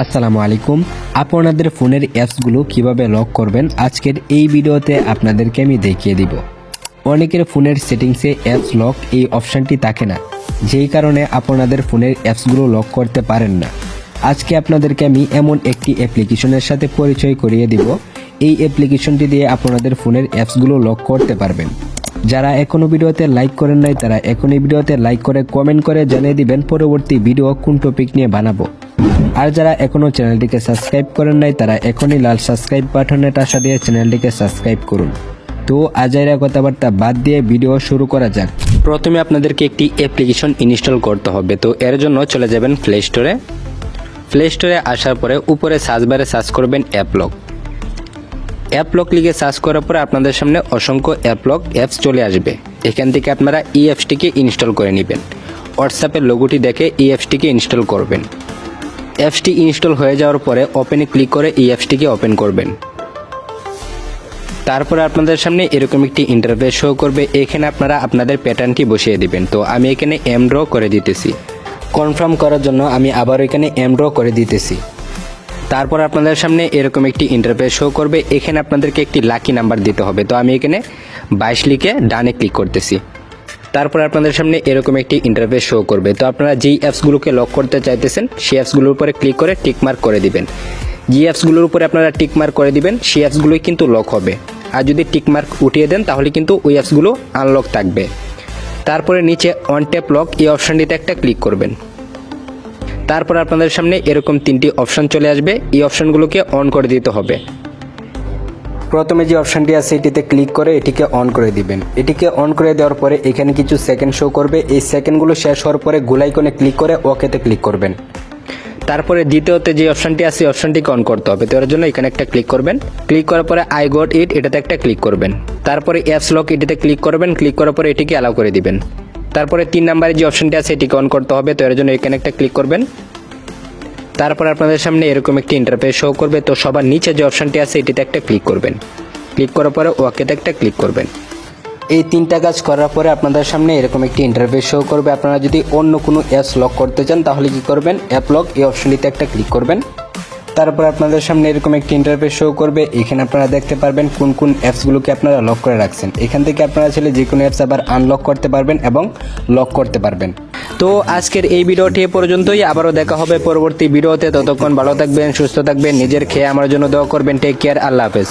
আসসালামু আলাইকুম। আপনাদের ফোনের অ্যাপসগুলো কিভাবে লক করবেন আজকের এই ভিডিওতে আপনাদেরকে আমি দেখিয়ে দিব। অনেকের ফোনের সেটিংসে অ্যাপস লক এই অপশানটি থাকে না, যেই কারণে আপনাদের ফোনের অ্যাপসগুলো লক করতে পারেন না। আজকে আপনাদেরকে আমি এমন একটি অ্যাপ্লিকেশনের সাথে পরিচয় করিয়ে দিব। এই অ্যাপ্লিকেশনটি দিয়ে আপনাদের ফোনের অ্যাপসগুলো লক করতে পারবেন। যারা এখনো ভিডিওতে লাইক করেন নাই তারা এখনই ভিডিওতে লাইক করে কমেন্ট করে জানিয়ে দিবেন পরবর্তী ভিডিও কোন টপিক নিয়ে বানাবো। আর যারা এখনো চ্যানেলটিকে সাবস্ক্রাইব করেন নাই তারা এখনই লাল সাবস্ক্রাইব বাটনে টাচা দিয়ে চ্যানেলটিকে সাবস্ক্রাইব করুন। তো আজাইরা কথাবার্তা বাদ দিয়ে ভিডিও শুরু করা যাক। প্রথমে আপনাদেরকে একটি অ্যাপ্লিকেশন ইনস্টল করতে হবে। তো এর জন্য চলে যাবেন প্লে স্টোরে। প্লে স্টোরে আসার পরে উপরে সার্চ বারে সার্চ করবেন অ্যাপলক। অ্যাপলক লিখে সার্চ করার পরে আপনাদের সামনে অসংখ্য অ্যাপলক অ্যাপস চলে আসবে। এখান থেকে আপনারা এই অ্যাপসটিকে ইনস্টল করে নেবেন। হোয়াটসঅ্যাপের লোগোটি দেখে এই অ্যাপসটিকে ইনস্টল করবেন। অ্যাপসটি ইনস্টল হয়ে যাওয়ার পরে ওপেনে ক্লিক করে এই অ্যাপসটিকে ওপেন করবেন। তারপরে আপনাদের সামনে এরকম একটি ইন্টারফেস শো করবে। এখানে আপনারা আপনাদের প্যাটার্নটি বসিয়ে দিবেন। তো আমি এখানে এমড্র করে দিতেছি। কনফার্ম করার জন্য আমি আবার এখানে এমড্র করে দিতেছি। তারপর আপনাদের সামনে এরকম একটি ইন্টারফেস শো করবে। এখানে আপনাদেরকে একটি লাকি নাম্বার দিতে হবে। তো আমি এখানে 22 লিখে ডানে ক্লিক করতেছি। তারপর আপনাদের সামনে এরকম একটি ইন্টারফেস শো করবে। তো আপনারা যেই অ্যাপসগুলোকে লক করতে চাইতেছেন সেই অ্যাপসগুলোর উপরে ক্লিক করে টিকমার্ক করে দিবেন। যে অ্যাপসগুলোর উপরে আপনারা টিকমার্ক করে দিবেন সেই অ্যাপসগুলোই কিন্তু লক হবে। আর যদি টিকমার্ক উঠিয়ে দেন তাহলে কিন্তু ওই অ্যাপসগুলো আনলক থাকবে। তারপরে নিচে অন ট্যাপ লক এই অপশানটিতে একটা ক্লিক করবেন। তারপর আপনাদের সামনে এরকম তিনটি অপশান চলে আসবে। এই অপশানগুলোকে অন করে দিতে হবে। প্রথমে যে অপশানটি আছে এটিতে ক্লিক করে এটিকে অন করে দিবেন। এটিকে অন করে দেওয়ার পরে এখানে কিছু সেকেন্ড শো করবে। এই সেকেন্ডগুলো শেষ হওয়ার পরে গোলাইকনে ক্লিক করে ওকেতে ক্লিক করবেন। তারপরে দ্বিতীয়তে যে অপশানটি আছে অপশানটিকে অন করতে হবে। তো এর জন্য এখানে একটা ক্লিক করবেন। ক্লিক করার পরে আই গট ইট এটাতে একটা ক্লিক করবেন। তারপরে অ্যাপস লক এটিতে ক্লিক করবেন। ক্লিক করার পরে এটিকে অ্যালাউ করে দিবেন। তারপরে 3 নম্বরে যে অপশানটি আছে এটিকে অন করতে হবে। তো এর জন্য এখানে একটা ক্লিক করবেন। তারপর আপনাদের সামনে এরকম একটি ইন্টারফেস শো করবে। তো সবার নিচে যে অপশানটি আছে এটিতে একটা ক্লিক করবেন। ক্লিক করার পরে ওকেতে একটা ক্লিক করবেন। এই 3টা কাজ করার পরে আপনাদের সামনে এরকম একটি ইন্টারফেস শো করবে। আপনারা যদি অন্য কোনো অ্যাপস লক করতে চান তাহলে কি করবেন, অ্যাপ লক এই অপশনটিতে একটা ক্লিক করবেন। তারপর আপনাদের সামনে এরকম একটি ইন্টারফেস শো করবে। এখানে আপনারা দেখতে পারবেন কোন কোন অ্যাপসগুলোকে আপনারা লক করে রাখছেন। এখান থেকে আপনারা চাইলে যে কোনো অ্যাপস আবার আনলক করতে পারবেন এবং লক করতে পারবেন। তো আজকের এই ভিডিওটি এ পর্যন্তই। আবারও দেখা হবে পরবর্তী ভিডিওতে। ততক্ষণ ভালো থাকবেন, সুস্থ থাকবেন, নিজের খেয়ে আমার জন্য দোয়া করবেন। টেক কেয়ার, আল্লাহ হাফেজ।